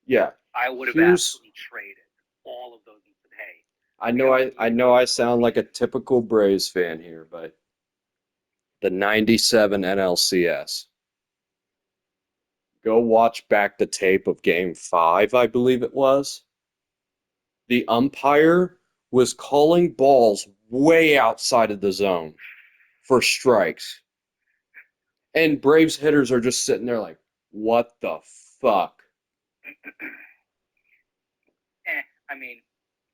Yeah. I would have Here's absolutely traded all of those and said, "Hey, I we know got to I move know those I sound like a postseason." typical Braves fan here, but the 97 NLCS. Go watch back the tape of game 5, I believe it was. The umpire was calling balls way outside of the zone for strikes. And Braves hitters are just sitting there like, what the fuck? I mean,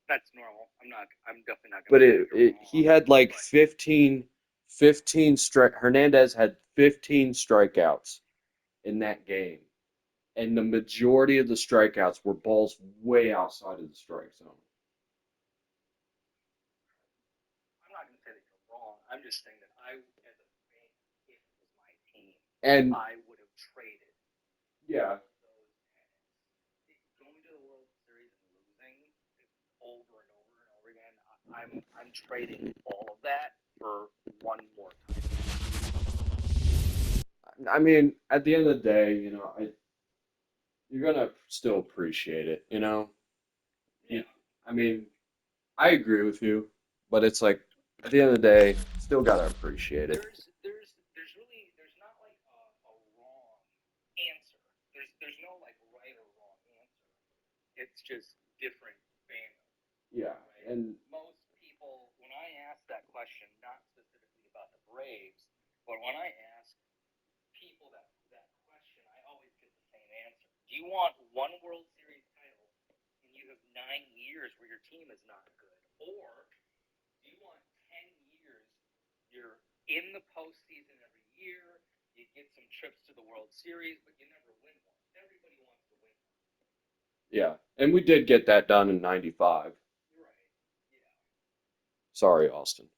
that's normal. I'm not. I'm definitely not going But to say you're he wrong. had like But 15 strike. Hernandez had 15 strikeouts in that game. And the majority of the strikeouts were balls way outside of the strike zone. I'm not going to say that you're wrong. I'm just saying that I, as a fan, if it was my team, And I would have traded yeah, those pennants. Going to the World Series and losing over and over and over again, I'm trading all of that for one more time. I mean, at the end of the day, you're gonna still appreciate it, you know? Yeah. You, I mean, I agree with you, but it's like at the end of the day, still gotta appreciate it. There's really there's not like a wrong answer. There's no like right or wrong answer. It's just different fandom, Yeah, right? and Most people, when I ask that question, not specifically about the Braves, but when I ask people that question, I always get the same answer. Do you want one World Series title and you have 9 years where your team is not good, or do you want 10 years? You're in the postseason every year. You get some trips to the World Series, but you never win one. Everybody wants to win one. yeah, and we did get that done in '95. Right. Yeah. Sorry, Austin.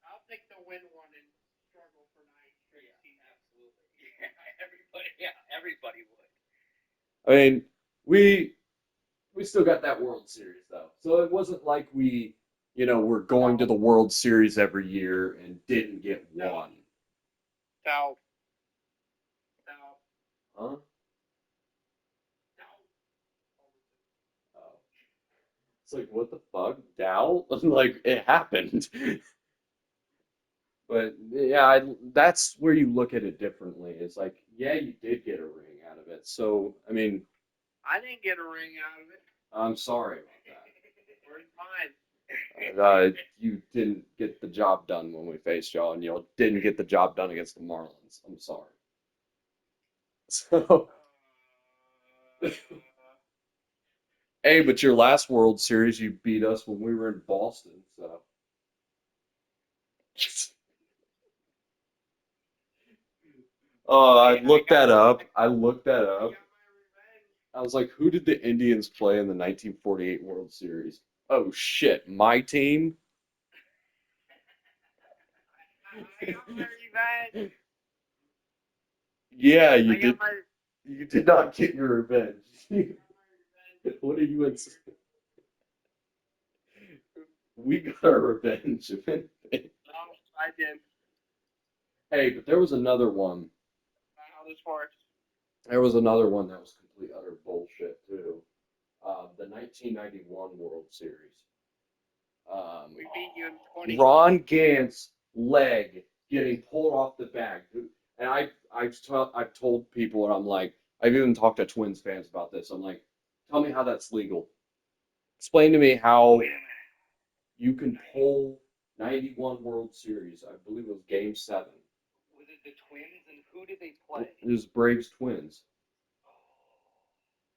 I'll take the win one and struggle for nine straight Yeah. seasons. Absolutely. Yeah. Everybody. Yeah. Everybody would. I mean, we we still got that World Series though, so it wasn't like we're going to No, the World Series every year and didn't get no, one. no, no, Huh? no. Oh. It's like, what the fuck? Doubt? Like, it happened. But yeah, that's where you look at it differently. It's like, yeah, you did get a ring out of it. So, I mean, I didn't get a ring out of it. I'm sorry about Where's mine? that. You didn't get the job done when we faced y'all, and you didn't get the job done against the Marlins. I'm sorry. So, hey, but your last World Series, you beat us when we were in Boston. So, oh, I Hey, looked that up. I, I looked that I up. got my revenge. I was like, who did the Indians play in the 1948 World Series? Oh shit, my team? I got my revenge. Yeah, you I got did. my You did not get your revenge. my revenge. What are you We got our revenge, if anything. No, I did. Hey, but there was another one. Not how this works. There was another one that was complete utter bullshit too. The 1991 World Series. Um, We beat you in 20. Ron Gant's leg getting pulled off the bag. And I've told people, and I'm like, I've even talked to Twins fans about this. I'm like, tell me how that's legal. Explain to me how Wait a minute. you can pull 91 World Series. I believe it was Game 7. Was it the Twins and who did they play? It was Braves Twins.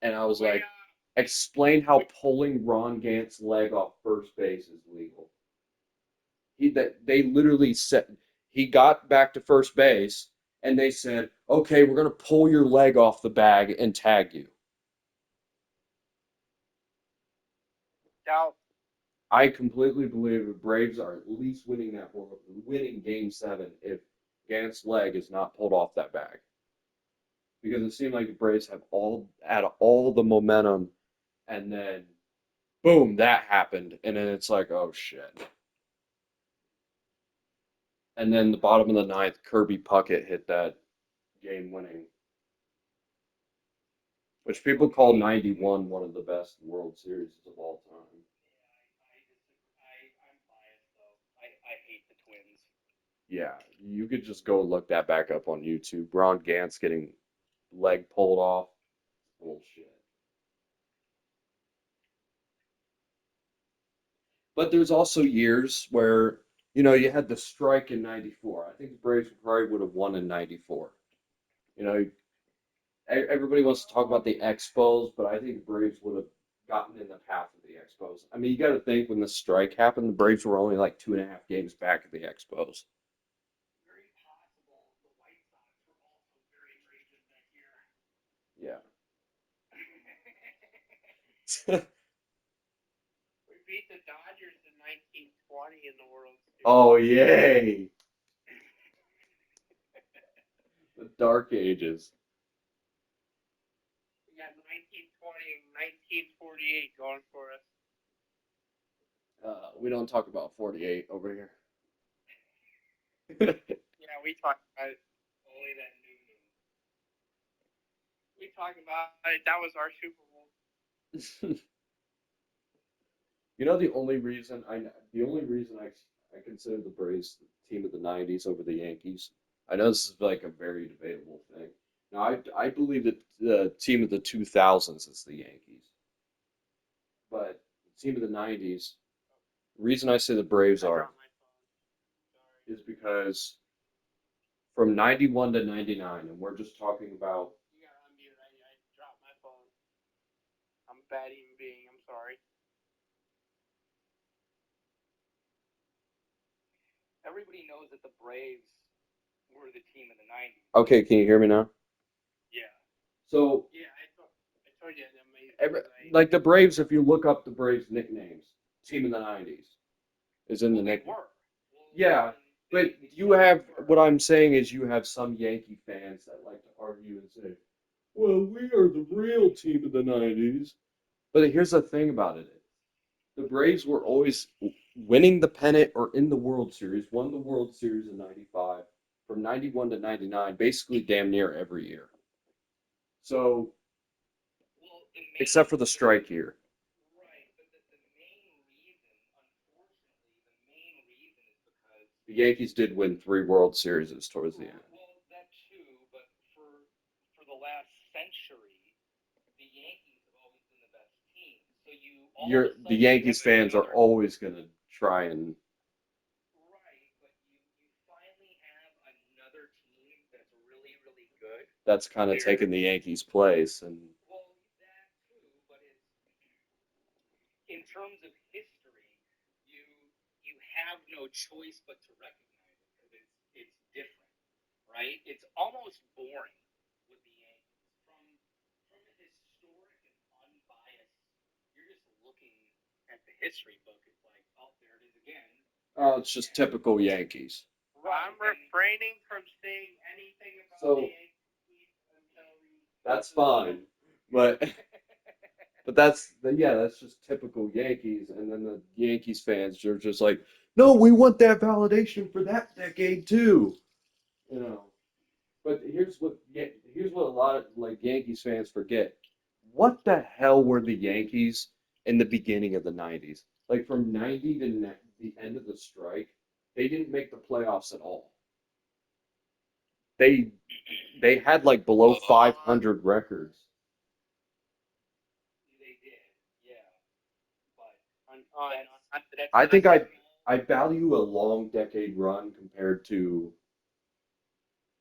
And I was We like, explain how pulling Ron Gant's leg off first base is legal. They literally said he got back to first base and they said, "Okay, we're gonna pull your leg off the bag and tag you." doubt. I completely believe the Braves are at least winning Game 7 if Gant's leg is not pulled off that bag because it seemed like the Braves have all the momentum and then boom, that happened and then it's like, oh shit. And then the bottom of the ninth, Kirby Puckett hit that game winning which people call '91 one of the best World Series of all time. I'm biased though. I hate the Twins. Yeah, you could just go look that back up on YouTube. Ron Gantz getting leg pulled off. Bullshit. But there's also years where, you had the strike in '94. I think the Braves probably would have won in '94. You know, everybody wants to talk about the Expos, but I think the Braves would have gotten in the path of the Expos. I mean, you got to think when the strike happened, the Braves were only like 2.5 games back of the Expos. Very possible the White Sox were also very, very good that year. Yeah. We beat the Dodgers in 1920 in the World Series. Oh, yay! The Dark Ages. We got 1920 and 1948 going for us. We don't talk about 48 over here. Yeah, we talked about it. Only that new moon. We talked about it. That was our Super Bowl. The only reason I consider the Braves the team of the '90s over the Yankees. I know this is like a very debatable thing. Now, I believe that the team of the 2000s is the Yankees, but the team of the '90s. The reason I say the Braves I are dropped my phone. Sorry. is because from '91 to '99, and we're just talking about. You got unmuted. I dropped my phone. I'm a bad human being. I'm sorry. Everybody knows that the Braves were the team in the '90s. Okay, can you hear me now? Yeah. So, Yeah, I told you that like the Braves, if you look up the Braves nicknames, team in the '90s is in the They nickname. were. Yeah, but you have what I'm saying is you have some Yankee fans that like to argue and say, "Well, we are the real team of the '90s." But here's the thing about it: the Braves were always winning the pennant or in the World Series. Won the World Series in '95, from '91 to '99, basically damn near every year. So, Well, except for the strike year. Right, but the main reason, unfortunately, the main reason is because. The Yankees did win 3 World Series towards the end. Well, that too, but for the last century, the Yankees have always been the best team. So you all of a The sudden Yankees have fans are another. always gonna try and Right, but you finally have another team that's really, really good. that's kind of taking the Yankees' place. And Well, that too, but it's in terms of history, you you have no choice but to recognize it because it's different, right? It's almost boring with the Yankees from a historic and unbiased. You're just looking at the history book. It's like, oh, there it is again. it's just typical Yankees. I'm refraining from saying anything about So- the Yankees until we. That's fine, but that's just typical Yankees. And then the Yankees fans are just like, no, we want that validation for that decade too. But here's what a lot of like Yankees fans forget. What the hell were the Yankees in the beginning of the '90s? Like from '90 to the end of the strike, they didn't make the playoffs at all. They they had like below 500 records. They did, yeah. But I think I value a long decade run compared to,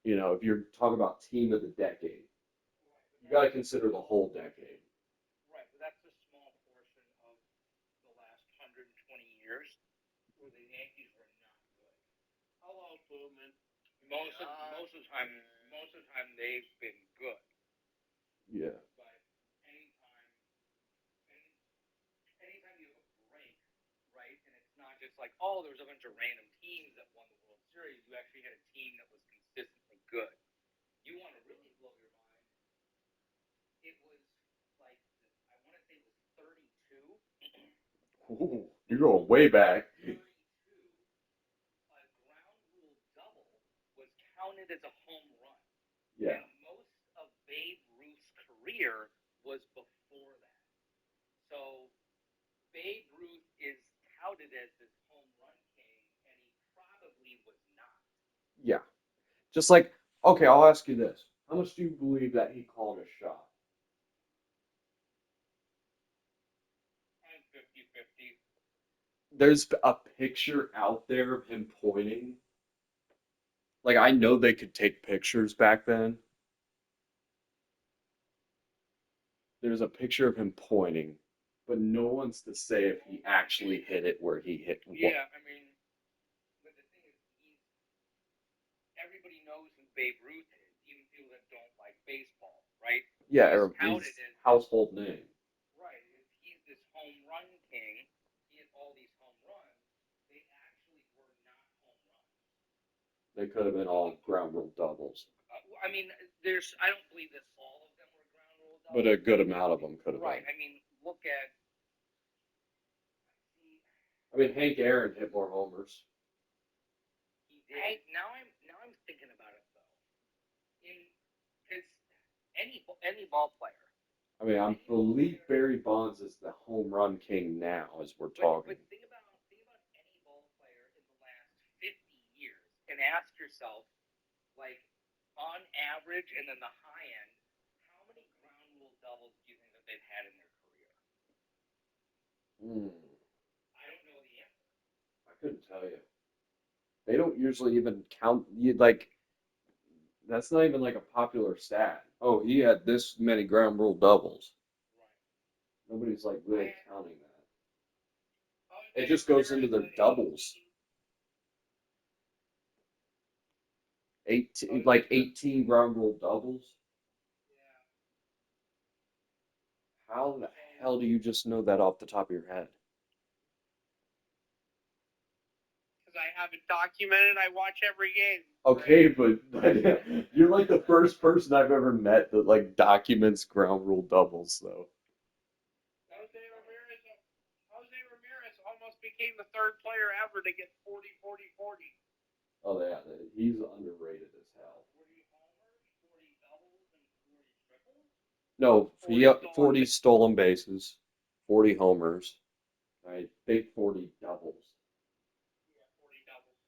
if you're talking about team of the decade, you got to consider the whole decade. Right, but that's a small portion of the last 120 years where the Yankees were not good. Hello, Boomin. Most of the time they've been good. Yeah. But anytime you have a break, right, and it's not just like, oh, there was a bunch of random teams that won the World Series. You actually had a team that was consistently good. You want to really blow your mind? It was like I want to say it was 32. Ooh, you're going way back. 32. A ground rule double was counted as a home run. Yeah. And most of Babe Ruth's career Just like, okay, I'll ask you this. How much do you believe that he called a shot? I'm 50-50. There's a picture out there of him pointing. Like, I know they could take pictures back then. There's a picture of him pointing, but no one's to say if he actually hit it where he hit. Yeah, I mean, but the thing is, everybody knows who Babe Ruth is, even people that don't like baseball, right? Yeah, He's or touted his as household name. right. He's this home run king. He hit all these home runs. They actually were not home runs. They could have been all ground rule doubles, I mean, I don't believe that all of them were ground rule doubles. but a good amount of them could have Right. been. I mean, look at. I mean, Hank Aaron hit more homers. He did. Now I'm thinking about it though. Because any ball player. I mean, I believe Barry Bonds is the home run king now, as we're talking. But think about any ball player in the last 50 years and ask yourself, like, on average and then the high end, how many ground rule doubles do you think that they've had in their career? I don't know the answer. I couldn't tell you. They don't usually even count you like that's not even like a popular stat. Oh, he had this many ground rule doubles. Right. Nobody's like really counting that. Jose It just goes into Ramirez, their doubles. 18 like 18 ground rule doubles. Yeah. How the hell do you just know that off the top of your head? Because I have it documented. I watch every game. Okay, but you're like the first person I've ever met that like documents ground rule doubles though. Jose Ramirez almost became the third player ever to get 40, 40, 40. Oh yeah, he's underrated as hell. 40 homers, 40 doubles, and 40 triples. No, 40 40 stolen bases, 40 homers, right? Big 40 doubles. Yeah, 40 doubles.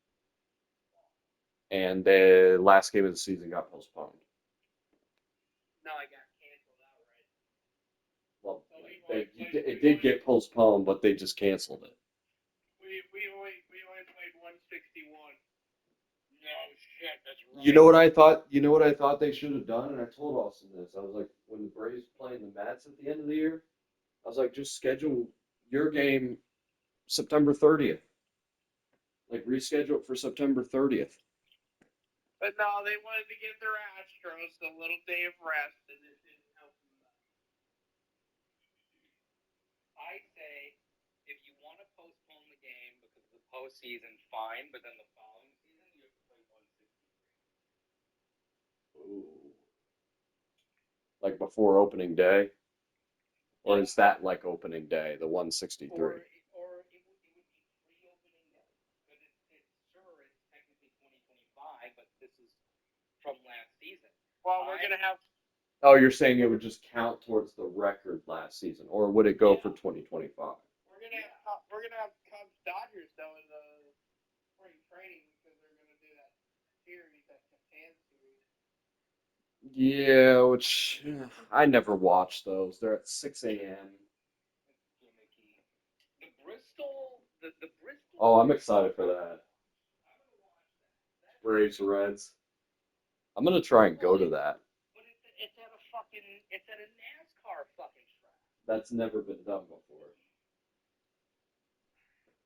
And the last game of the season got postponed. No, I got canceled outright. Well, So it did get postponed, but they just canceled it. We only played 161. No shit, that's right. You know what I thought? You know what I thought they should have done? And I told Austin this. I was like, when the Braves playing the Mets at the end of the year, I was like, just schedule your game September 30th. Like reschedule it for September 30th. But no, they wanted to give their Astros a little day of rest, and it didn't help them. I say, if you want to postpone the game because of the postseason, fine. But then the following season, you have to play 163. Ooh. Like before opening day? Or is that like opening day, the 163? Or it would be pre-opening day, but it's technically 2025, but this is from last season. Well, we're gonna have. Oh, you're saying it would just count towards the record last season, or would it go for 2025? We're gonna have Cubs Dodgers though in the spring training because they're gonna do that series, that Japan series. Yeah, which I never watch those. They're at 6 a.m. Gimmicky. The Bristol. Oh, I'm excited for that. Braves Reds. I'm gonna try and go to that. But it's at a NASCAR fucking track. That's never been done before.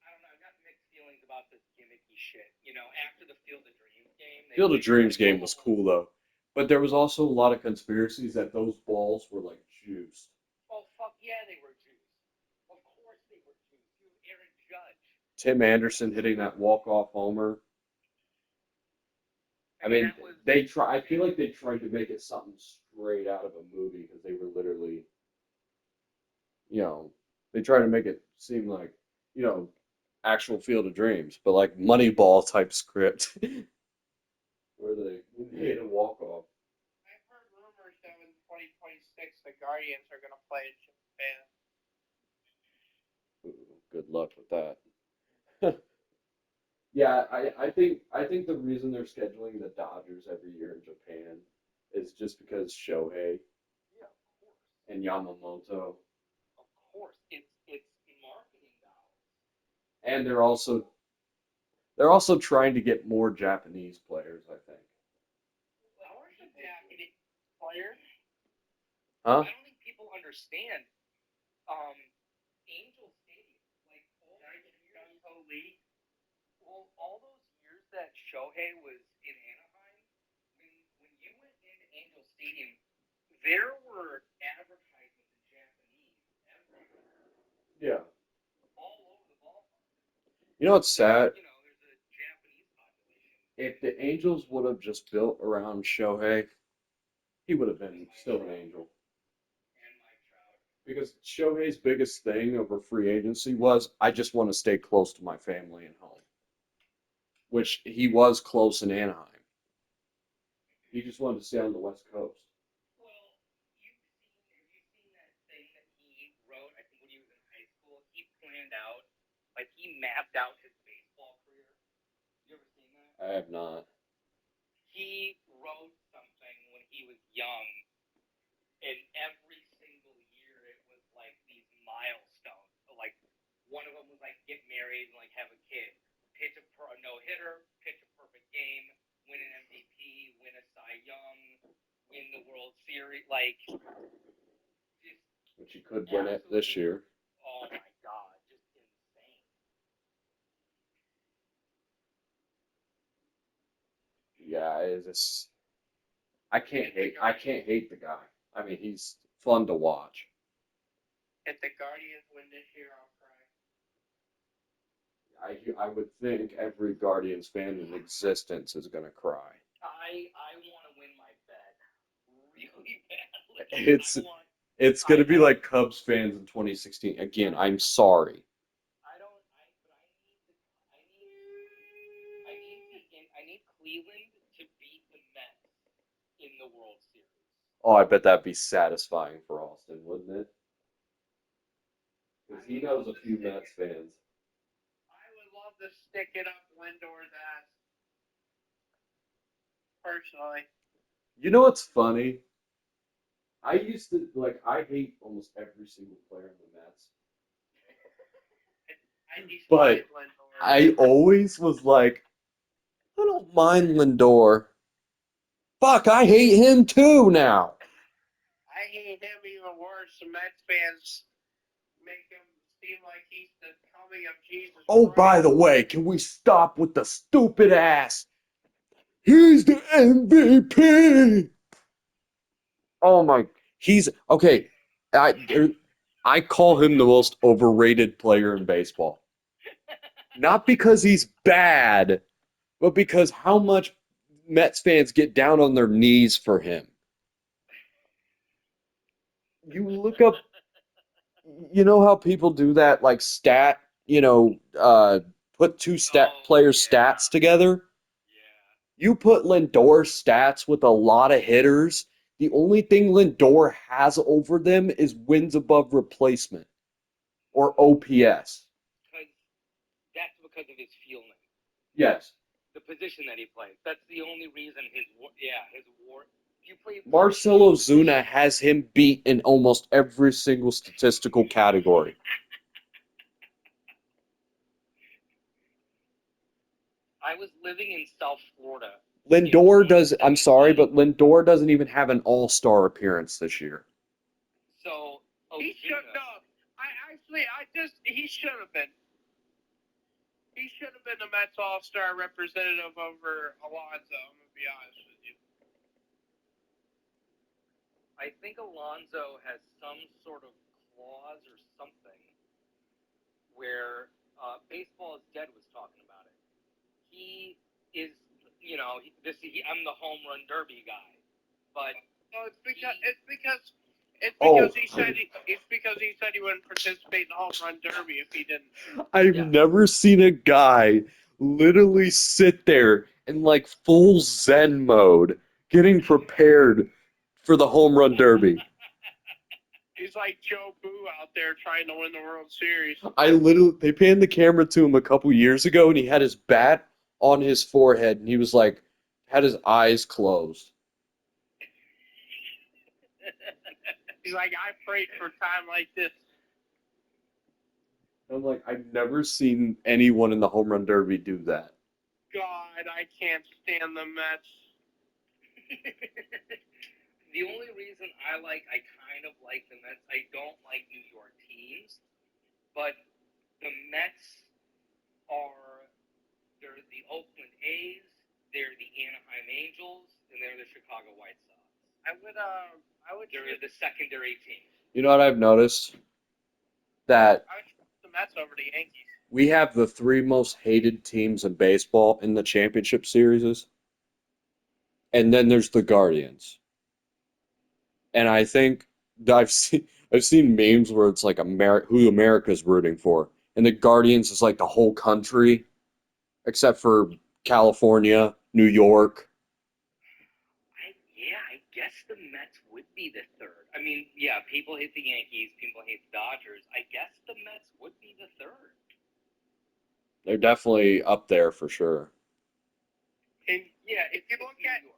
I don't know. I've got mixed feelings about this gimmicky shit. You know, after the Field of Dreams game. Field of Dreams game was cool though, but there was also a lot of conspiracies that those balls were like juiced. Oh fuck yeah, they were juiced. Of course they were juiced. You have Aaron Judge. Tim Anderson hitting that walk-off homer. I mean, I feel like they tried to make it something straight out of a movie because they were literally, they tried to make it seem like, actual Field of Dreams, but like Moneyball type script where they hit a walk off. I've heard rumors that in 2026 the Guardians are gonna play in Japan. Ooh, good luck with that. Yeah, I think the reason they're scheduling the Dodgers every year in Japan is just because Shohei Yeah, of course. and Yamamoto, Of course. It's marketing dollars. and they're also trying to get more Japanese players, I think. Where's the Japanese player? Huh? I don't think people understand. Um, Angel Stadium, like all those years, well, all those years that Shohei was in Anaheim, when you went into Angel Stadium, there were advertisements in Japanese everywhere, Yeah. all over the ballpark. You know what's sad? You know, there's a Japanese population. If the Angels would have just built around Shohei, he would have been still an Angel. And Mike Trout. Because Shohei's biggest thing over free agency was, I just want to stay close to my family and home, which he was close in Anaheim. He just wanted to stay on the West Coast. Well, have you seen that thing that he wrote? I think when he was in high school, he planned out, like he mapped out his baseball career. You ever seen that? I have not. He wrote something when he was young, and every single year it was like these milestones. So, like one of them was like get married and like have a kid, pitch a no hitter, pitch a perfect game, win an MVP, win a Cy Young, win the World Series, like just Which he could win it this year. oh my god, just insane. Yeah, it's just, I can't hate the guy. I mean, he's fun to watch. If the Guardians win this year, I'll cry. I would think every Guardians fan in existence is gonna cry. I want to win my bet really badly. It's I want. it's gonna be like Cubs fans in 2016. Again, I'm sorry. I don't. But I need Cleveland to beat the Mets in the World Series. Oh, I bet that'd be satisfying for Austin, wouldn't it? Because he knows a few Mets fans. I would love to stick it up Lindor's ass. Personally. You know what's funny? I used to I hate almost every single player in the Mets. But I always was like, I don't mind Lindor. Fuck, I hate him too now. I hate him even worse. The Mets fans make him seem like he's the coming of Jesus Oh, Christ. by the way, can we stop with the stupid ass? He's the MVP. Oh my, he's okay. I call him the most overrated player in baseball. Not because he's bad, but because how much Mets fans get down on their knees for him. You look up, you know how people do that, like stat, put two players' stats together? Yeah. You put Lindor stats with a lot of hitters, the only thing Lindor has over them is wins above replacement or OPS. That's because of his fielding. Yes. The position that he plays. That's the only reason his war. You play Marcell Ozuna has him beat in almost every single statistical category. I was living in South Florida. I'm sorry, but Lindor doesn't even have an all-star appearance this year. So he should have. He should have been. He should have been the Mets all-star representative over Alonso. I'm gonna be honest with you. I think Alonso has some sort of clause or something where Baseball is Dead was talking about it. He is, I'm the home run derby guy, but no, it's because he said he wouldn't participate in the home run derby if he didn't. I've never seen a guy literally sit there in like full Zen mode, getting prepared for the home run derby. He's like Joe Boo out there trying to win the World Series. They panned the camera to him a couple years ago, and he had his bat on his forehead, and he was like, had his eyes closed. He's like, I prayed for a time like this. I'm like, I've never seen anyone in the home run derby do that. God, I can't stand the Mets. The only reason I kind of like the Mets, I don't like New York teams, but the Mets they're the Oakland A's, they're the Anaheim Angels, and they're the Chicago White Sox. They're the secondary team. You know what I've noticed? That I would choose the Mets over the Yankees. we have the three most hated teams in baseball in the championship series, and then there's the Guardians. And I think I've seen memes where it's like who America's rooting for, and the Guardians is like the whole country, except for California, New York. I guess the Mets would be the third. I mean, yeah, people hate the Yankees, people hate the Dodgers. I guess the Mets would be the third. They're definitely up there for sure. And yeah, if you look at it.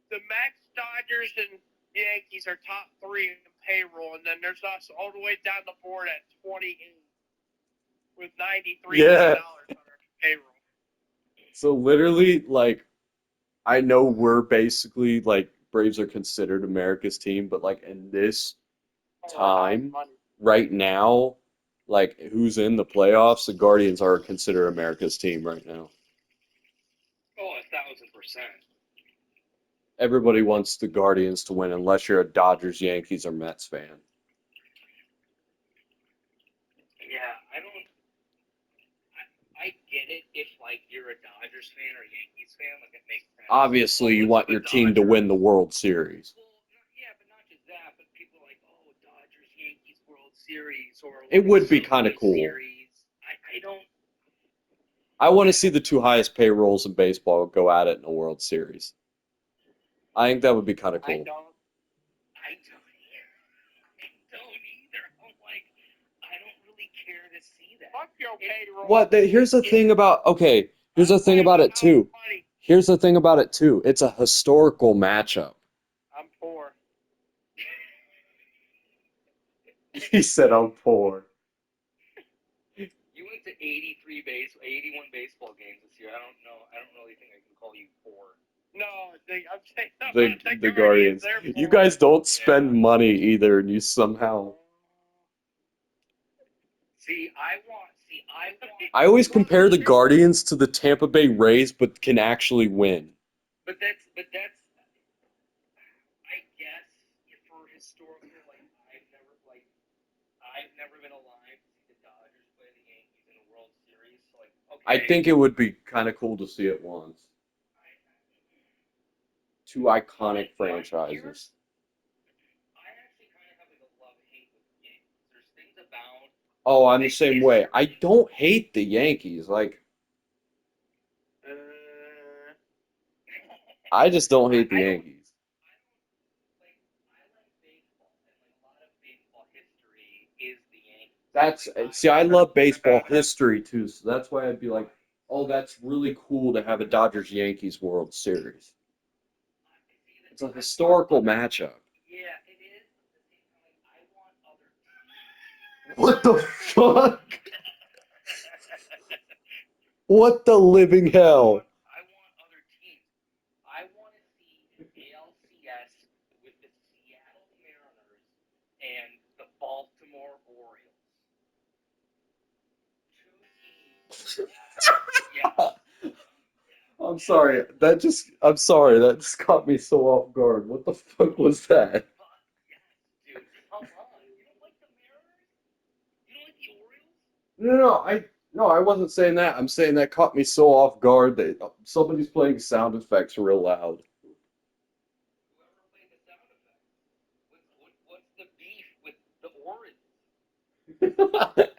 The Mets, Dodgers, and Yankees are top 3 in payroll, and then there's us all the way down the board at 28 with $93 million on our payroll. So literally, like, I know we're basically like Braves are considered America's team, but like in this time, right now, like who's in the playoffs, the Guardians are considered America's team right now. Oh, 1,000%. Everybody wants the Guardians to win unless you're a Dodgers, Yankees, or Mets fan. Yeah, I get it if like you're a Dodgers fan or Yankees fan, like it makes sense. Obviously, you want your team to win the World Series. Well, yeah, but not just that, but people are like, oh, Dodgers, Yankees World Series, or It would be kind of cool. Series. I don't. I want to see the two highest payrolls in baseball go at it in a World Series. I think that would be kind of cool. I don't either. I'm like, I don't really care to see that. Fuck your payroll. Here's the thing about Here's the thing about it too. Here's the thing about it too. It's a historical matchup. I'm poor. He said I'm poor. You went to 81 baseball games this year. I don't really think I can call you poor. No, I'm saying The Guardians. You guys don't spend money either, and you somehow. I always compare the Guardians to the Tampa Bay Rays, but can actually win. But that's. I guess for historical, I've never been alive to see the Dodgers play the Yankees in a World Series. So okay. I think it would be kind of cool to see it once. Two iconic franchises. I actually kind of have like a love-hate with the Yankees. There's things about. Oh, I'm the same way. I don't hate the Yankees. Like, I just don't hate the Yankees. I like baseball, and like a lot of baseball history is the Yankees. I love baseball history too, so that's why I'd be like, oh, that's really cool to have a Dodgers-Yankees World Series. It's a historical matchup. Yeah, it is. But at the same time, I want other. What the fuck? What the living hell? I want other teams. I want to see an ALCS with the Seattle Mariners and the Baltimore Orioles. Two teams. Yeah. I'm sorry. That just caught me so off guard. What the fuck was that? Dude, come on. You don't like the Mariners? You don't like the Orioles? No, I wasn't saying that. I'm saying that caught me so off guard that somebody's playing sound effects real loud. Whoever played the sound effects. What's the beef with the Orioles?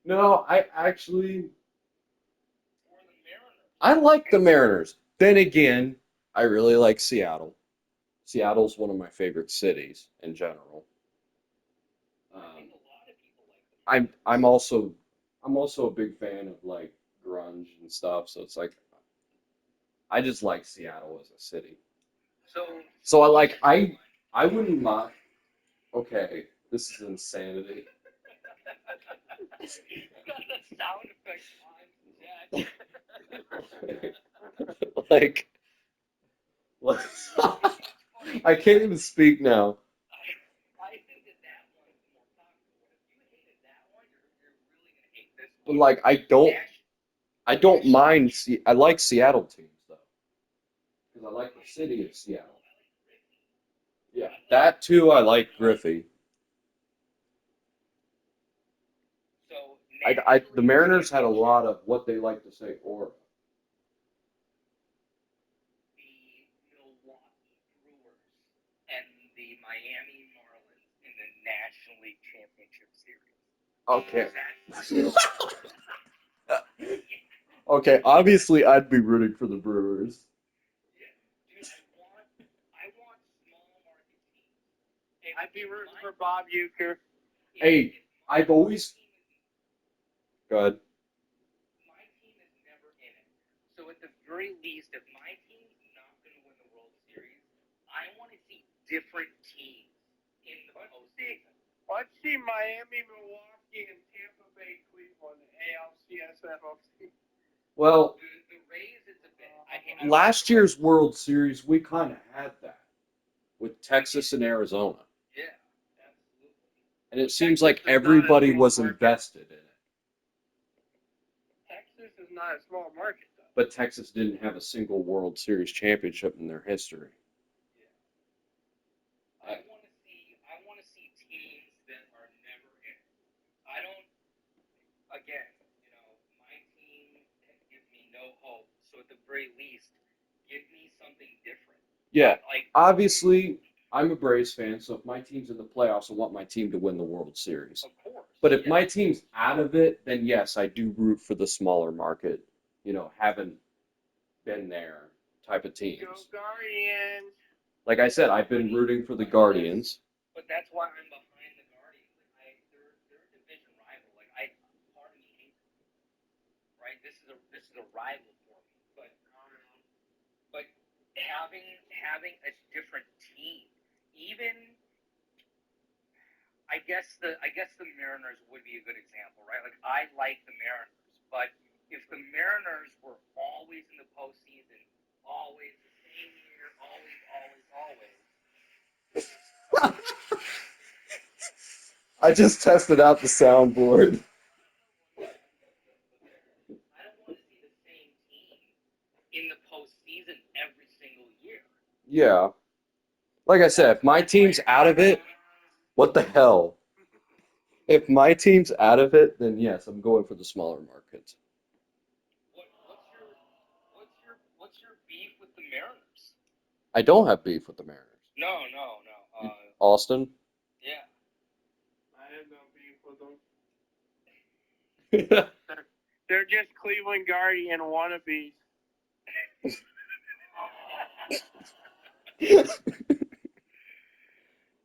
No, I actually Or the Mariners? I like the Mariners. Then again, I really like Seattle. Seattle's one of my favorite cities in general. I Um, think a lot of people like the I'm also a big fan of like grunge and stuff, so it's like I just like Seattle as a city. So So I wouldn't mind. Okay, this is insanity. you got the sound effect on set. Like, I can't even speak now. I think that one's more popular. If you hated that one, you're really gonna hate this But one. like, I don't mind. I like Seattle teams though, because I like the city of Seattle. Yeah, that too. I like Griffey. So The Mariners had a lot of what they like to say aura. the Milwaukee Brewers and the Miami Marlins in the National League Championship Series. Okay. That's- Okay, obviously I'd be rooting for the Brewers. Dude, I want small market teams. I'd be rooting for Bob Uecker. Hey, I've always go ahead. My team is never in it. So at the very least, if my team's not going to win the World Series, I want to see different teams in the postseason. Let's see Miami, Milwaukee, and Tampa Bay, Cleveland, ALCS. Well, The Rays, it's a bit. I last year's World Series, we kind of had that with Texas and Arizona. Yeah, absolutely. And it seems like everybody was invested in it. Texas is not a small market, though. But Texas didn't have a single World Series championship in their history. I want to see teams that are never in it. I don't. Again, my team gives me no hope. So at the very least, give me something different. Yeah, Like obviously, I'm a Braves fan, so if my team's in the playoffs, I want my team to win the World Series. of course. But if yeah. my team's out of it, then yes, I do root for the smaller market, haven't been there type of Go teams. Guardians. Like I said, I've been rooting for the Guardians. But that's why I'm behind the Guardians. Like they're a division rival. Like part of me hates them, right? This is a rival for me. But having a different team, even I guess the Mariners would be a good example, right? Like I like the Mariners, but if the Mariners were always in the postseason, always the same year, always, I just tested out the soundboard. I don't want to see the same team in the postseason every single year. Yeah. Like I said, if my team's out of it, what the hell? If my team's out of it, then yes, I'm going for the smaller markets. What's your beef with the Mariners? I don't have beef with the Mariners. No. Austin? Yeah. I have no beef with them. They're just Cleveland Guardian wannabes.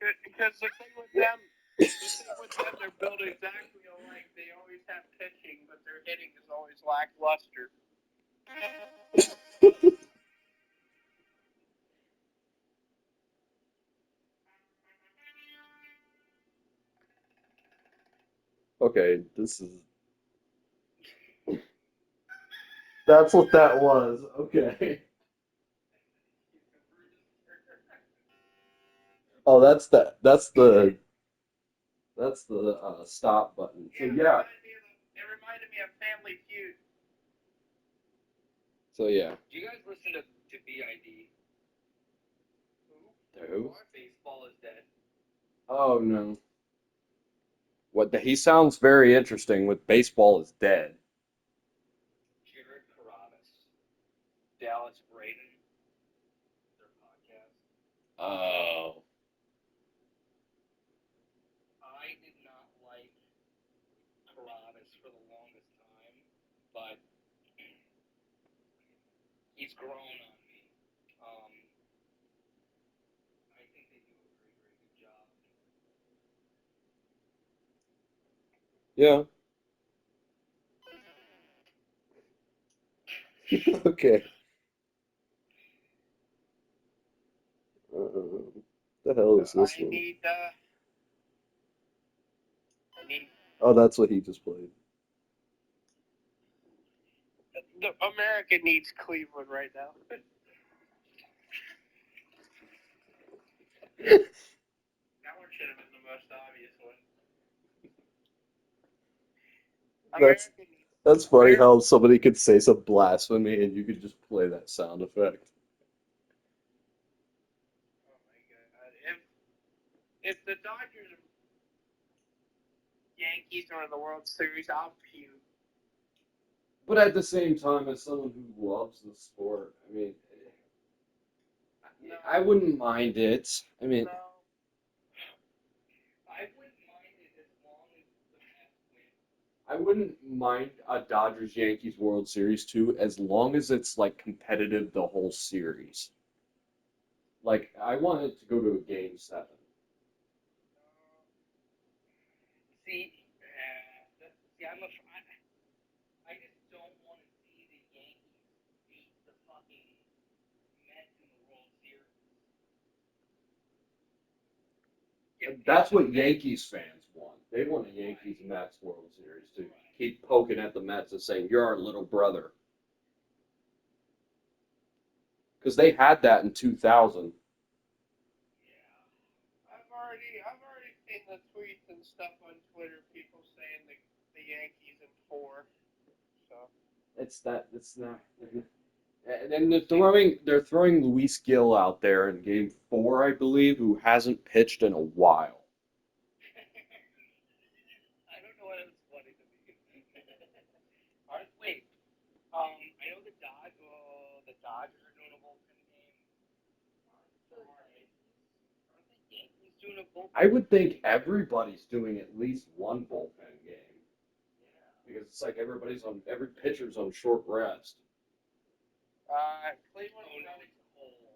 Because the thing with them, they're built exactly alike. They always have pitching, but their hitting is always lackluster. Okay, that's what that was. Okay. Oh, that's the stop button. So yeah. It reminded me of Family Feud. So yeah. Do you guys listen to BID? Who? Baseball is dead. Oh no. He sounds very interesting with baseball is dead. Jared Carrabis, Dallas Braden, their podcast. Oh. I did not like Carrabis for the longest time, but he's grown on me. Yeah. Okay. The hell is this I one? need, I need, Oh, that's what he just played. the America needs Cleveland right now. That one should have been the most obvious one. That's America needs, that's funny America, how somebody could say some blasphemy and you could just play that sound effect. oh my god. If the Dodgers and Yankees are in the World Series, I'll puke. But at the same time, as someone who loves the sport, I mean, No. I wouldn't mind it. I mean, No. I wouldn't mind it as long as the Mets win. I wouldn't mind a Dodgers Yankees World Series too, as long as it's like competitive the whole series. Like, I want it to go to a game 7. I just don't want to see the Yankees beat the fucking Mets in the World Series. That's what Yankees fans want. They want a Yankees Mets World Series to keep poking at the Mets and saying, "You're our little brother." Because they had that in 2000. I've already seen the tweets and stuff on Twitter. People saying the Yankees in 4. So It's not. And then they're throwing Luis Gil out there in Game 4, I believe, who hasn't pitched in a while. I don't know what else is funny to me. Wait, I know the Dodgers are doing a bullpen game. Aren't the Yankees doing a bullpen? I would think everybody's doing at least one bullpen game because it's like every pitcher's on short rest. Cleveland. Oh no, it's Cole.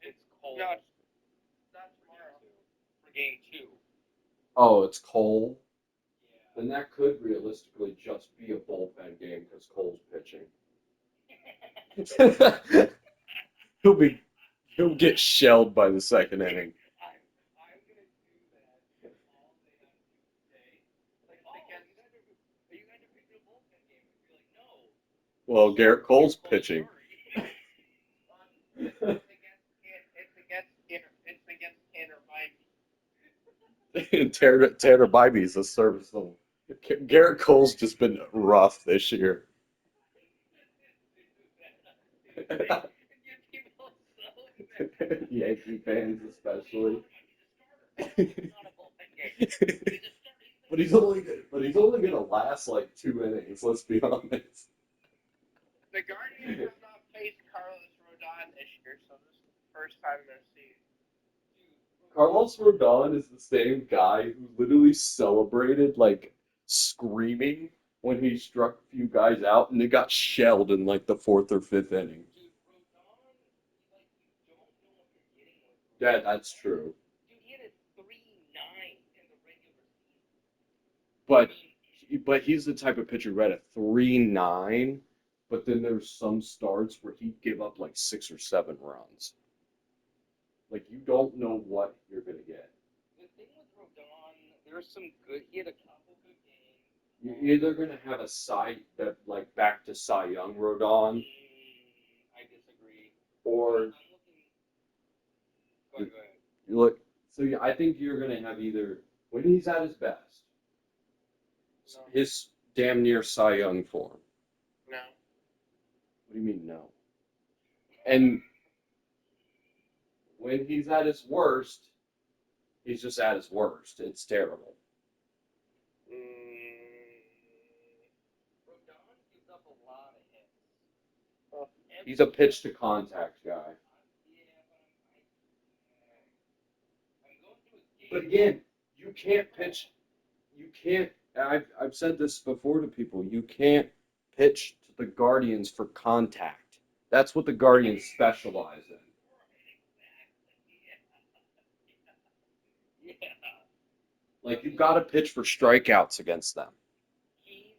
It's Cole. No, not tomorrow. For game 2. Oh, it's Cole. Yeah. Then that could realistically just be a bullpen game because Cole's pitching. He'll get shelled by the second inning. I'm gonna do that all day on Tuesday. Like, are you guys are picking a bullpen game? And be like, no. Well, Garrett Cole's pitching. It's against Tanner Bybee. Tanner Bybee is a serviceable. Garrett Cole's just been rough this year. Yankee fans especially. But he's only gonna last like 2 innings, let's be honest. The Guardians have not faced Carlos Rodon this year, so this is the first time they're seeing. Carlos Rodon is the same guy who literally celebrated like screaming when he struck a few guys out and it got shelled in like the 4th or 5th inning. Dude, Rodon, like, you don't know what you're getting with Rodon. Yeah, that's true. Dude, he had a 3.9 in the regular season. But he's the type of pitcher who had a 3.9, but then there's some starts where he'd give up like 6 or 7 runs. Like you don't know what you're gonna get. The thing with Rodon, there's some good. He had a couple good games. You're either gonna have a like back to Cy Young Rodon, I disagree. or I'm looking. Go ahead. you look. So yeah, I think you're gonna have either when he's at his best, No. his damn near Cy Young form. No. What do you mean no? And when he's at his worst, he's just at his worst. It's terrible. Rodon gives up a lot of hits. He's a pitch to contact guy. Yeah, I'm going through his But game. again, you can't pitch. You can't. I've said this before to people. You can't pitch to the Guardians for contact. That's what the Guardians specialize in. Like you've got to pitch for strikeouts against them. He's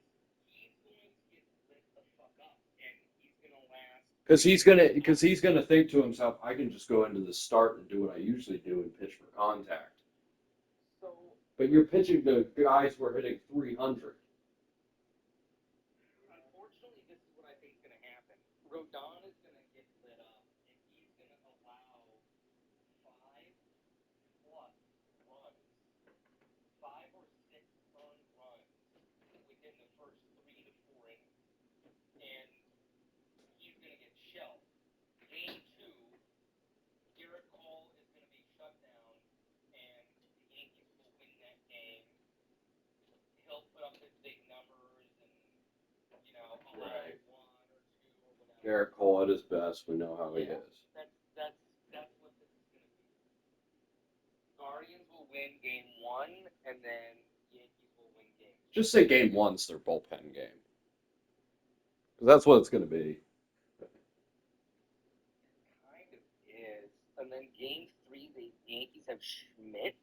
going to get lit the fuck up, and he's gonna last. Because he's gonna think to himself, I can just go into the start and do what I usually do and pitch for contact. So But you're pitching to guys who are hitting 300. unfortunately, this is what I think is gonna happen. Rodon is gonna get lit up, and he's gonna allow 5+ runs, 5 or 6 earned runs within the first 3 to 4 innings, and he's gonna get shelled. Game 2, Garrett Cole is going to be shut down, and the Yankees will win that game. He'll put up his big numbers and, allow Right. 1 or 2 or whatever. Garrett Cole at his best, we know how he Yeah. is. That's what this is going to be. Guardians will win game 1, and then Yankees will win game 2. Just say game one's their bullpen game. Because that's what it's going to be. Kind of is. And then game 3, the Yankees have Schmidt.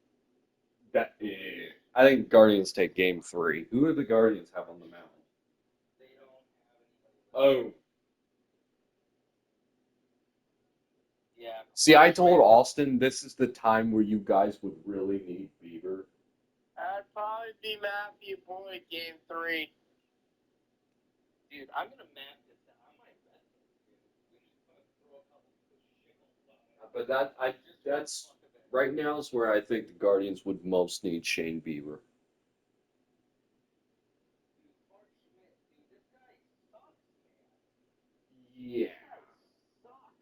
I think Guardians take game 3. Who do the Guardians have on the mound? They don't have anybody. Oh. Yeah. See, I told Austin this is the time where you guys would really need Bieber. I'd probably be Matthew Boyd game 3. Dude, I'm gonna map this out. I might bet this, dude. We just throw a couple of shekels on it. But that's right now is where I think the Guardians would most need Shane Bieber. Dude, Clark Schmidt, dude, this guy sucks, man. Yeah. This guy sucks.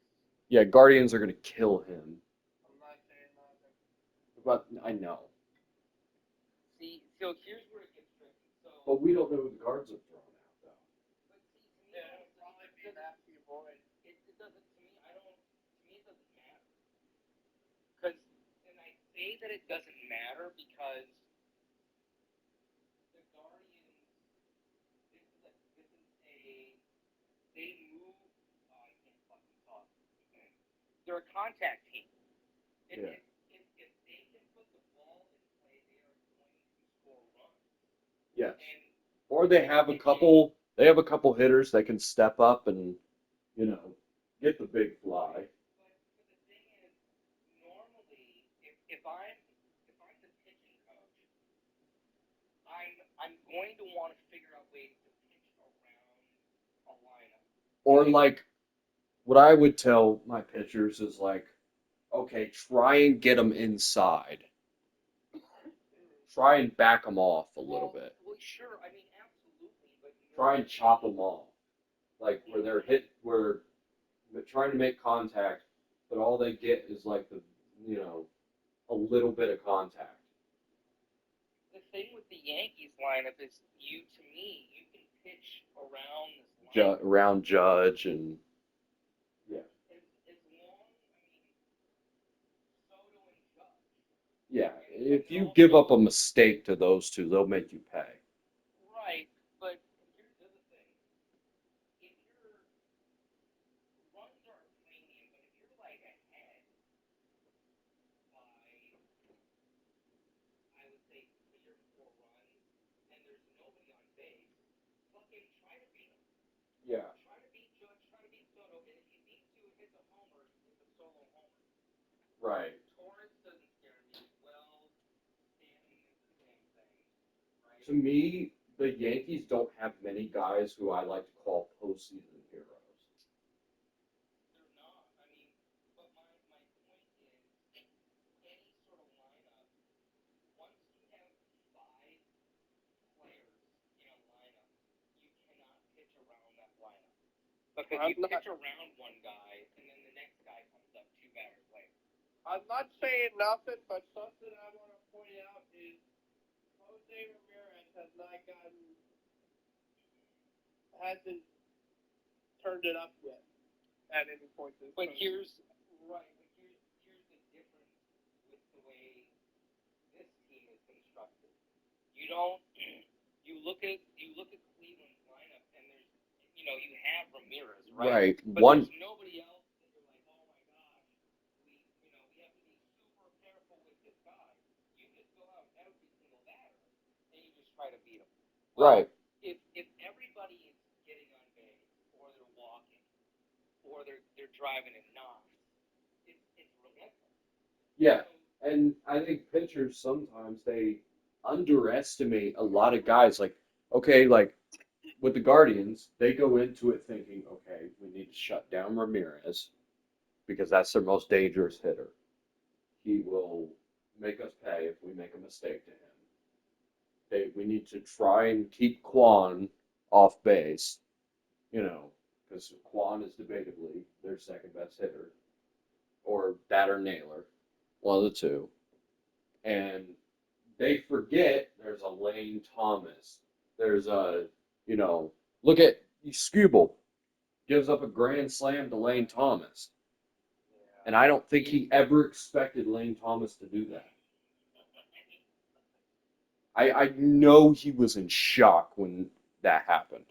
Yeah, Guardians are going to kill him. I'm not saying nothing. But I know. See, so here's where it gets tricky. So, But we don't know who the Cards have thrown out, though. but see, to me, Yeah, it'd probably be Matthew Boyd. it doesn't. To me, it doesn't matter. And I say that it doesn't matter because the Guardians. They move. Oh, I can't fucking talk. They're a contact team. Yeah. If they can put the ball in play, they are going to score runs. Yes. And Or they have a couple hitters that can step up and, get the big fly. but the thing is, normally, if I'm the pitching coach, I'm going to want to figure out ways to pitch around a lineup. Or like, what I would tell my pitchers is like, okay, try and get them inside. Try and back them off a little bit. Well, sure. I mean, absolutely. But Try and chop them off. Like where they're trying to make contact, but all they get is like a little bit of contact. the thing with the Yankees lineup is, you can pitch around this lineup. Around Judge and As long, Soto and Judge. yeah, if you give up a mistake to those two, they'll make you pay. Right, but here's the other thing. If your runs are a premium, but if you're like ahead by, I would say 3 or 4 runs, and there's nobody on base, fucking try to beat them. Yeah. Try to beat Judge, try to beat Soto, and if you need to hit the homer, hit the solo homer. Right. Torres doesn't scare me. Wells, Stanton is the same thing, right? To me, the Yankees don't have many guys who I like to call postseason heroes. They're not. But my point is, any sort of lineup, once you have 5 players in a lineup, you cannot pitch around that lineup. Because you pitch around one guy, and then the next guy comes up 2 batters later. I'm not saying nothing, but something I want to point out is Jose Ramirez hasn't turned it up yet at any point this But season. here's the difference with the way this team is constructed. You don't. You look at Cleveland's lineup, and there's you have Ramirez, right? But there's nobody else that you're like, oh my gosh, we have to be super careful with this guy. You just go out every single try to beat them. Well, Right. If everybody is getting on base, or they're walking, or they're driving in knots, it's relentless. Yeah. So, And I think pitchers sometimes they underestimate a lot of guys. Like, okay, like with the Guardians, they go into it thinking, okay, we need to shut down Ramirez because that's their most dangerous hitter. He will make us pay if we make a mistake to him. We need to try and keep Quan off base, because Quan is debatably their second best hitter, or that or Naylor, one of the two. And they forget there's a Lane Thomas. There's look at Skubal gives up a grand slam to Lane Thomas. And I don't think he ever expected Lane Thomas to do that. I know he was in shock when that happened.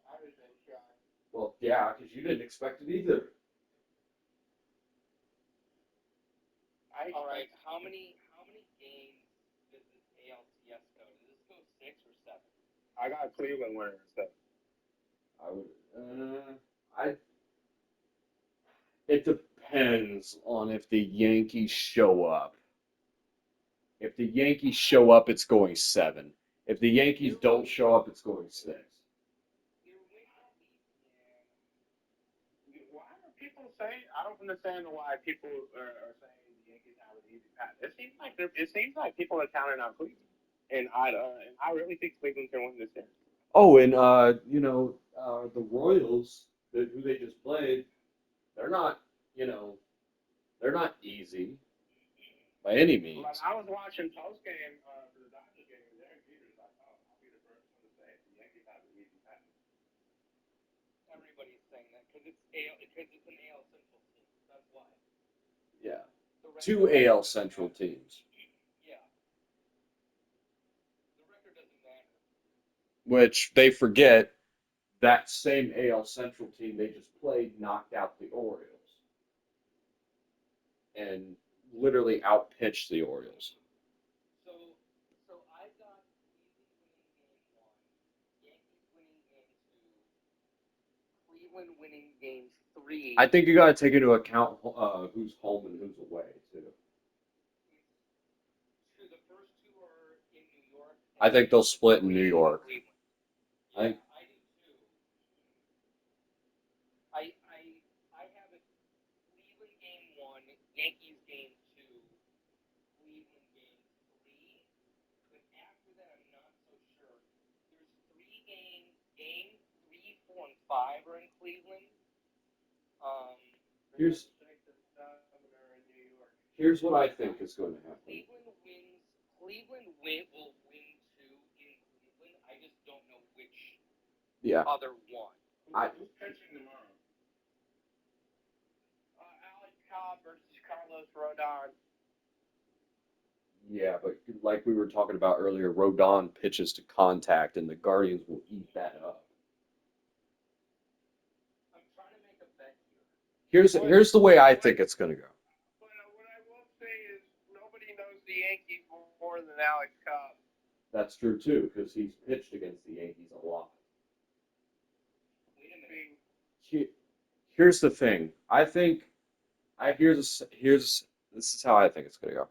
I was in shock. Well, yeah, because you didn't expect it either. all right, how many games does this ALCS go? Does this go 6 or 7? I got Cleveland winning stuff. I would, it depends on if the Yankees show up. If the Yankees show up, it's going 7. If the Yankees don't show up, it's going 6. Why are people saying? I don't understand why people are saying the Yankees have an easy path. It seems like people are counting out Cleveland, and I really think Cleveland can win this series. Oh, and the Royals, who they just played, they're not, they're not easy by any means. Like I was watching post game for the Dodgers game, and Derek Jeter's like, "Oh, I'll be the first one to say the Yankees have an easy path." Everybody's saying that because it's an AL Central team. That's why. Yeah, The record, 2 AL Central teams, Yeah. The record doesn't matter. which they forget that same AL Central team they just played knocked out the Orioles and literally outpitched the Orioles. So I've got Cleveland winning game 2, Cleveland winning game 3. I think you got to take into account who's home and who's away too. True, the first 2 are in New York. I think they'll split in New York. Cleveland. I think I do too. I have it Cleveland game 1, Yankees game 2, Cleveland game 3. But after that, I'm not so sure. There's 3 games. Game 3, 4, and 5 are in Cleveland. here's what I think is going to happen. Cleveland will win 2 in Cleveland. I just don't know which other one. Who's pitching tomorrow? Alex Cobb versus Carlos Rodon. Yeah, but like we were talking about earlier, Rodon pitches to contact, and the Guardians will eat that up. I'm trying to make a bet here. Here's the way I think it's going to go. But what I will say is nobody knows the Yankees more than Alex Cobb. That's true too, because he's pitched against the Yankees a lot. Wait a minute. Here's the thing. This is how I think it's going to go.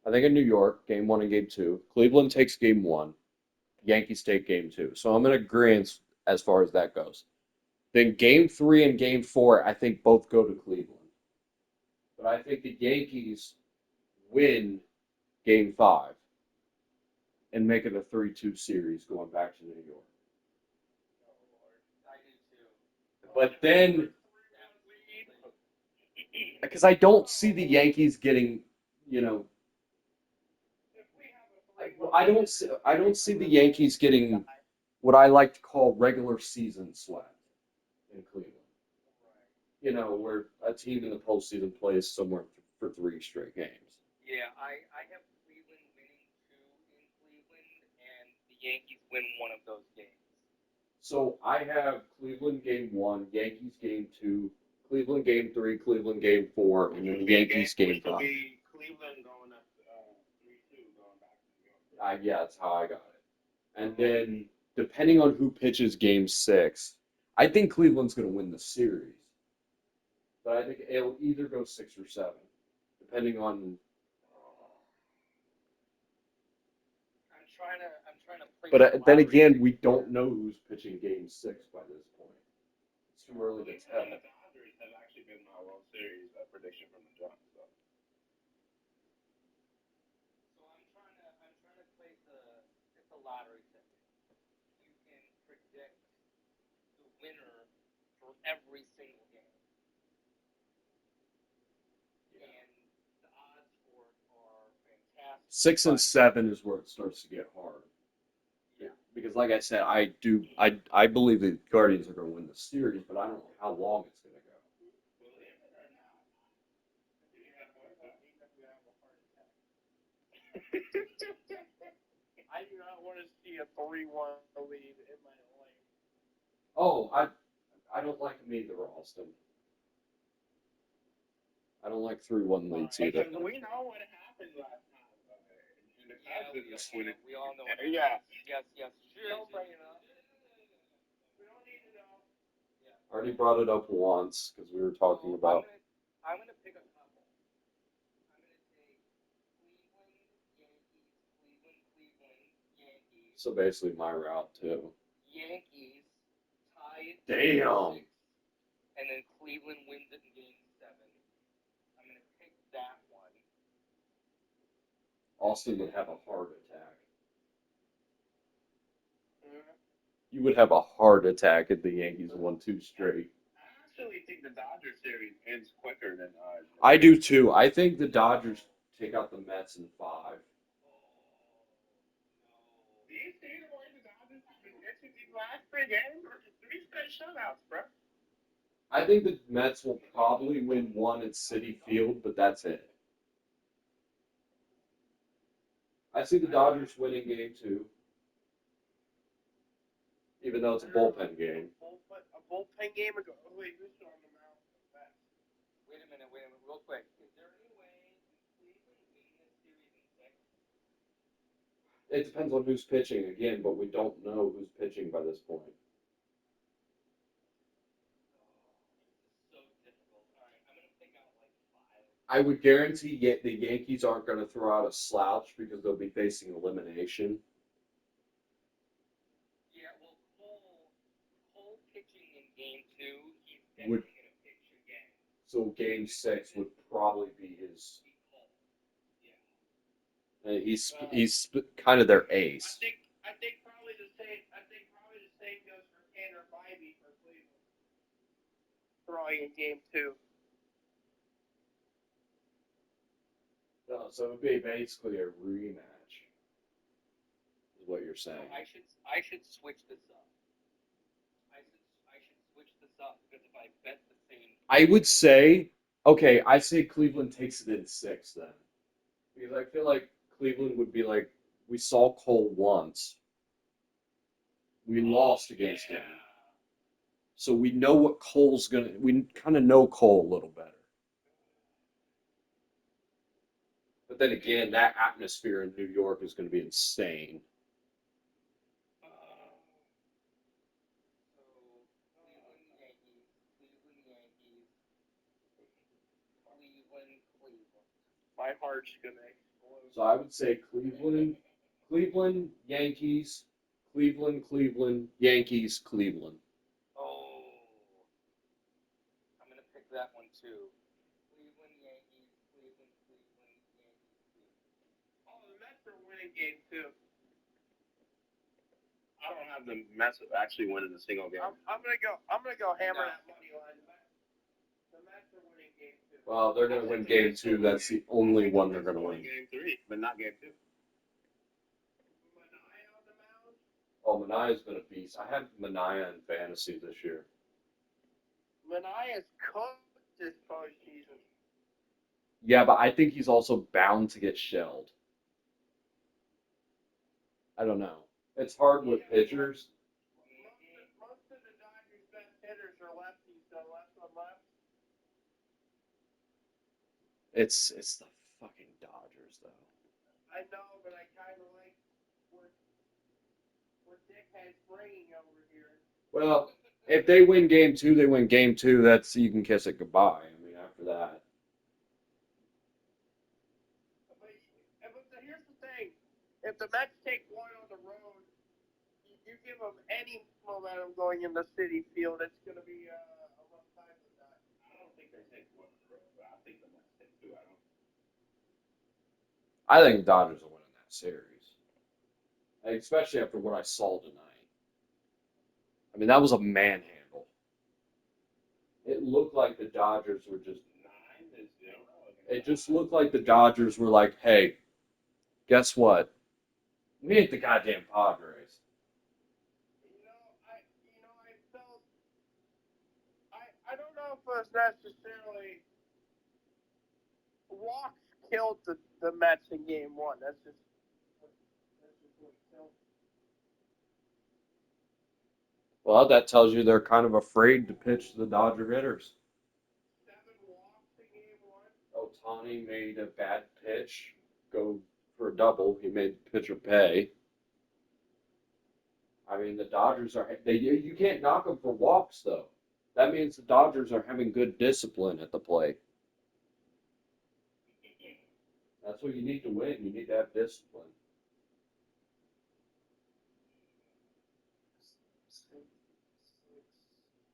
I think in New York, game 1 and game 2, Cleveland takes game 1, Yankees take game 2. So I'm in agreement as far as that goes. Then game 3 and game 4, I think both go to Cleveland. But I think the Yankees win game 5 and make it a 3-2 series going back to New York. I do too. But then, because I don't see the Yankees getting, I don't see the Yankees getting what I like to call regular season swept in Cleveland. Where a team in the postseason plays somewhere for 3 straight games. Yeah, I have Cleveland winning 2 in Cleveland, and the Yankees win one of those games. So I have Cleveland game 1, Yankees game 2, Cleveland game 3, Cleveland game 4, and then Yankees game 5. Cleveland going up 3-2 going back to New York. Yeah, that's how I got it. And then depending on who pitches Game 6, I think Cleveland's going to win the series. But I think it'll either go 6 or 7, depending on. I'm trying to play. But the then lottery again, ticket. we don't know who's pitching Game 6 by this point. It's too early to tell. The Dodgers have actually been my World Series prediction from the jump. So. So I'm trying to place it's a lottery ticket. You can predict the winner for every single game, and the odds for it are fantastic. 6 and but- 7 is where it starts to get hard. Yeah. Because, like I said, I believe the Guardians are going to win the series, but I don't know how long it's going to go. I do not want to see a 3-1 lead in my life. Oh, I don't like them either, Austin. I don't like 3-1 leads either. Because we know what happened last time. And the Cubs didn't just win it. we all know. Yeah. Yes. Don't bring it up. We don't need to know. I already brought it up once because we were talking about. I'm gonna pick a couple. I'm gonna take Cleveland, Yankees. So basically, my route too. Yankees tie it. Damn. 6, and then Cleveland wins it in Game 7. I'm gonna pick that one. Austin would have a heart attack. Mm-hmm. You would have a heart attack if the Yankees won 2 straight. I actually think the Dodgers series ends quicker than I do too. I think the Dodgers take out the Mets in 5. Do you see the way the Dodgers have been pitching these last 3 games? 3 straight shutouts, bro. I think the Mets will probably win 1 at Citi Field, but that's it. I see the Dodgers winning Game 2, even though it's a bullpen game. A bullpen game ago. Oh, wait, who's on the mound? Wait a minute, real quick. Is there any way Cleveland win this series in 6? It depends on who's pitching again, but we don't know who's pitching by this point. So difficult. All right, I'm gonna pick out like 5. I would guarantee the Yankees aren't going to throw out a slouch because they'll be facing elimination. Yeah, well, Cole pitching in Game 2, he's Would- definitely gonna pitch again. So Game 6 would probably be his. Be Cole. Yeah. He's kind of their ace. I think probably the same goes for Tanner Bybee for Cleveland. Throwing in Game 2. No, so it would be basically a rematch. Is what you're So saying. I should switch this up. I should switch this up because if I bet the same. I would say, okay, I say Cleveland takes it in 6 then. Because I feel like Cleveland would be like, we saw Cole once. We lost against him. So we know what Cole's gonna, we kind of know Cole a little better. But then again, that atmosphere in New York is going to be insane. So Cleveland Yankees. My heart's gonna explode. So I would say Cleveland, Yankees, Cleveland, Yankees, Cleveland. Oh. I'm gonna pick that one too. Cleveland Yankees. Oh, the Mets are winning Game 2. I don't have the Mets actually winning a single game. I'm gonna go hammer that money line. The Mets are winning Game 2. Well, they're going to win Game 2. That's the only one they're going to win. Game 3, but not Game 2. Manaea on the mound. Oh, Manaea's been a beast. I had Manaea in fantasy this year. Manaea's cooked this postseason. Yeah, but I think he's also bound to get shelled. I don't know. It's hard with pitchers. Most of the Dodgers' best hitters are lefties, so left on left. It's the fucking Dodgers though. I know, but I kind of like head's ringing over here. Well, if they win game 2, they win game 2. That's you can kiss it goodbye. I mean, after that. But here's the thing: if the Mets take one on the road, you give them any momentum going in the City Field, it's going to be a rough time with that. I don't think they take one in a row, but I think the Mets take two. I think the Dodgers are winning that series, especially after what I saw tonight. I mean, that was a manhandle. It looked like the Dodgers were just. 9-0. It just looked like the Dodgers were like, "Hey, guess what? We ain't the goddamn Padres." I felt. I don't know if it was necessarily walks killed the Mets in Game 1. That's just what killed. Well, that tells you they're kind of afraid to pitch to the Dodger hitters. 7 walks in Game 1. Ohtani made a bad pitch go for a double. He made the pitcher pay. I mean, the Dodgers are. You can't knock them for walks, though. That means the Dodgers are having good discipline at the plate. That's what you need to win. You need to have discipline.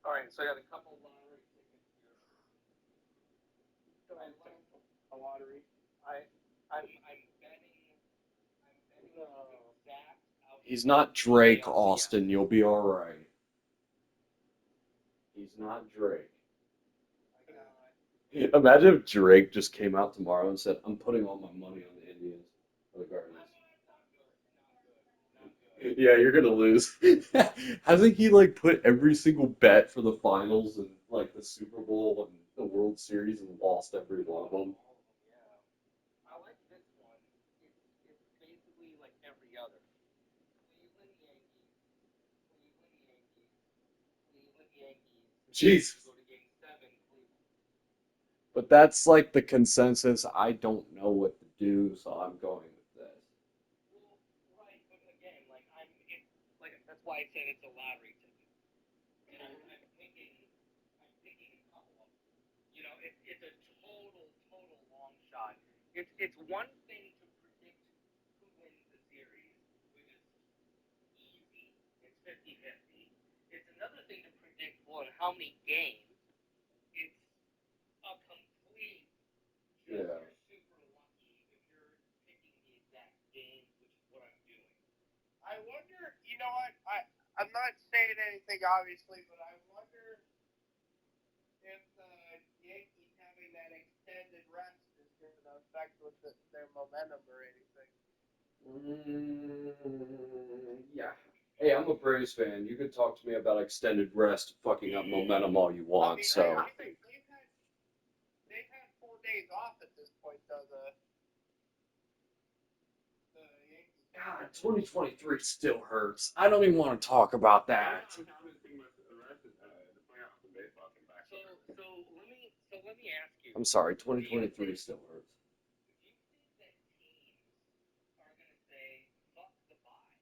All right, so I got a couple lottery tickets here. I like A lottery. I'm betting the exact outcome. He's not Drake, Austin. You'll be all right. He's not Drake. Imagine if Drake just came out tomorrow and said, "I'm putting all my money on the Indians or the Guardians." Yeah, you're gonna lose. Hasn't he like put every single bet for the finals and like the Super Bowl and the World Series and lost every one of them? Yeah. I like this one. It's basically like every other. Cleveland Yankees. Cleveland Yankees. Jeez. Go to Game 7, Cleveland. But that's like the consensus. I don't know what to do, so I'm going with this. Well, right, but again, that's why I said it's a lottery ticket. And I'm picking a couple of them. You know, it's a total long shot. It's one thing to predict who wins the series, which is easy. It's 50-50. It's another thing to predict in how many games. It's a complete. Yeah. You're super lucky if you're picking the exact games, which is what I'm doing. I wonder, you know what? I'm not saying anything, obviously, but I wonder if the Yankees having that extended rest is going to affect with their momentum or anything. Yeah. Hey, I'm a Braves fan. You can talk to me about extended rest, fucking up momentum all you want. So. I think they've had 4 days off at this point, though. The Yankees. God, 2023 still hurts. I don't even want to talk about that. So let me ask you. I'm sorry, 2023 still hurts. Do you think that teams are going to say fuck the bye?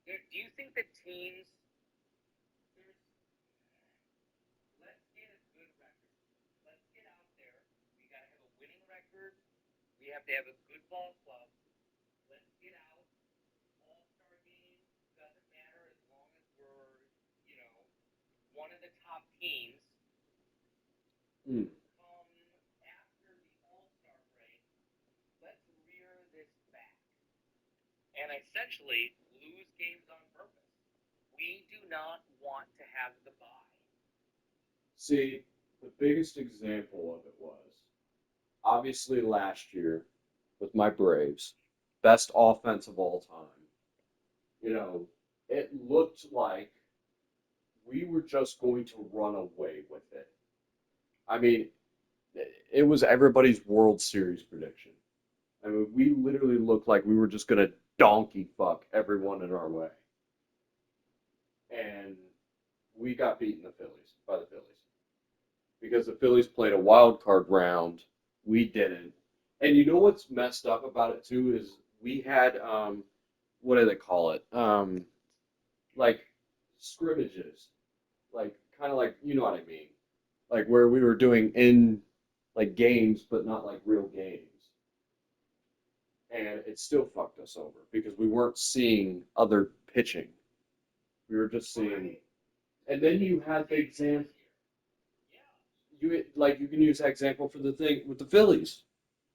Do you think that teams? Let's get a good record. Let's get out there. We got to have a winning record. We have to have a good ball club. Let's get out. All-star game doesn't matter as long as we're, one of the top teams. Mm. After the All-Star break, let's rear this back and essentially lose games on purpose. We do not want to have the bye. See, the biggest example of it was obviously last year with my Braves, best offense of all time. It looked like we were just going to run away with it. I mean, it was everybody's World Series prediction. I mean, we literally looked like we were just going to donkey fuck everyone in our way. And we got beaten by the Phillies. Because the Phillies played a wild card round. We didn't. And you know what's messed up about it, too, is we had, what do they call it? like scrimmages, like kind of like you know what I mean, like where we were doing in like games, but not like real games, and it still fucked us over because we weren't seeing other pitching. We were just seeing, and then you had the example. You can use that example for the thing with the Phillies.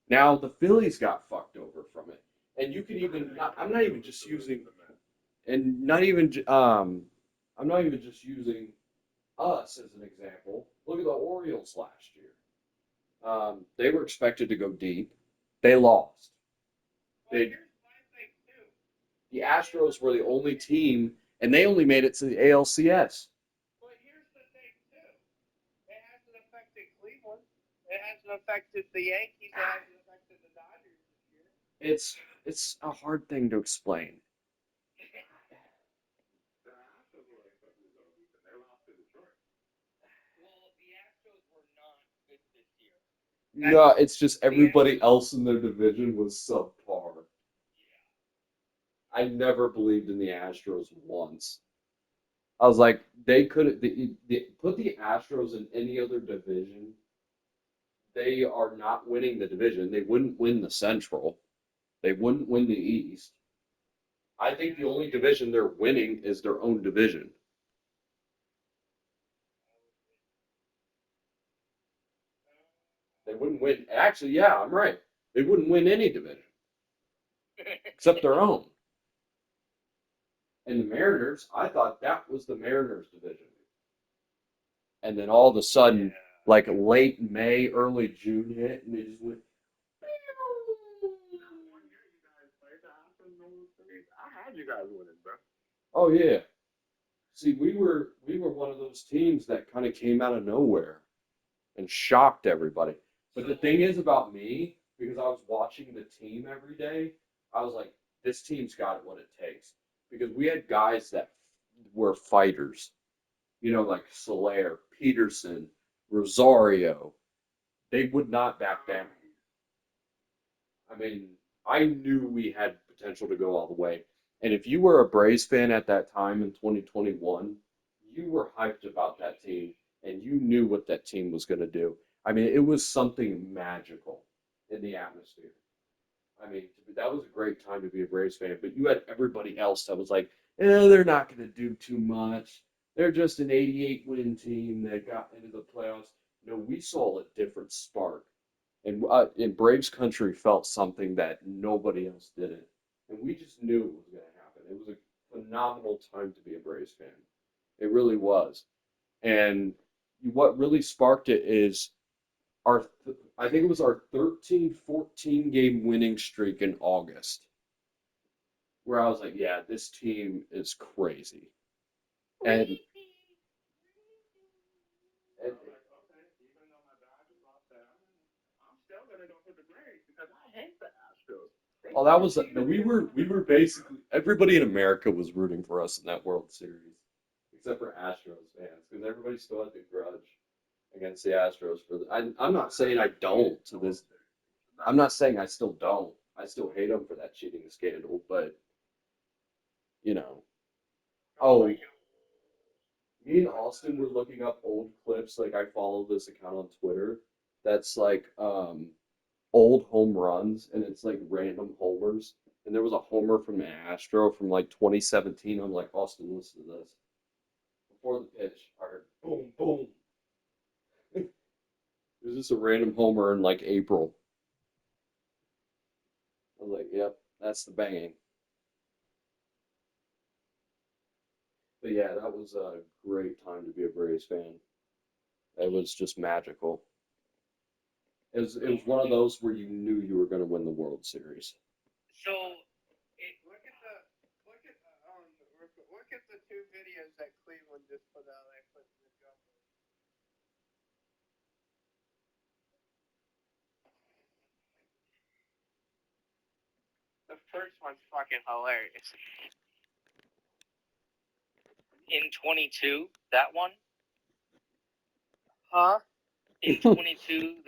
Now the Phillies got fucked over from it, and you can even not, I'm not even just using and not even I'm not even just using us as an example. Look at the Orioles last year. They were expected to go deep. They lost. Well, They here's my thing too. the Astros were the only team, and they only made it to the ALCS. But here's the thing too. It hasn't affected Cleveland. It hasn't affected the Yankees. It hasn't affected the Dodgers this year. It's a hard thing to explain. Well, the Astros were not good this year. No, it's just everybody else in their division was subpar. I never believed in the Astros once. I was like, they could put the Astros in any other division. They are not winning the division. They wouldn't win the Central. They wouldn't win the East. I think the only division they're winning is their own division. They wouldn't win. Actually, yeah, I'm right. They wouldn't win any division except their own. And the Mariners, I thought that was the Mariners division. And then all of a sudden, like late May, early June hit, and they just went. I had you guys winning, bro. Oh yeah. See, we were one of those teams that kind of came out of nowhere and shocked everybody. But the thing is about me, because I was watching the team every day, I was like, this team's got what it takes. Because we had guys that were fighters, like Soler, Peterson, Rosario. They would not back down. I mean, I knew we had potential to go all the way. And if you were a Braves fan at that time in 2021, you were hyped about that team and you knew what that team was going to do. I mean, it was something magical in the atmosphere. I mean, that was a great time to be a Braves fan, but you had everybody else that was like, they're not going to do too much. They're just an 88 win team that got into the playoffs. No, we saw a different spark. And Braves country felt something that nobody else didn't. And we just knew it was going to happen. It was a phenomenal time to be a Braves fan. It really was. And what really sparked it is I think it was our 13-14 game winning streak in August, where I was like, yeah, this team is crazy. And, and Even though my Dodgers lost that, I'm still gonna go for the Braves because I hate the Astros. oh, that was no, we were basically everybody in America was rooting for us in that World Series, except for Astros fans, because everybody still had the grudge against the Astros I'm not saying I don't to this. I'm not saying I still don't. I still hate them for that cheating scandal, but you know. Oh, me and Austin were looking up old clips. Like I follow this account on Twitter that's like old home runs, and it's like random homers. And there was a homer from the Astro from like 2017. I'm like, Austin, listen to this. Before the pitch, I heard boom, boom. It was just a random homer in like April. I was like, yep, that's the banging. But yeah, that was a great time to be a Braves fan. It was just magical. It was one of those where you knew you were going to win the World Series. So, Look at look at the two videos that Cleveland just put out. I put in the jungle. The first one's fucking hilarious. in 22, that one, Huh? in 22,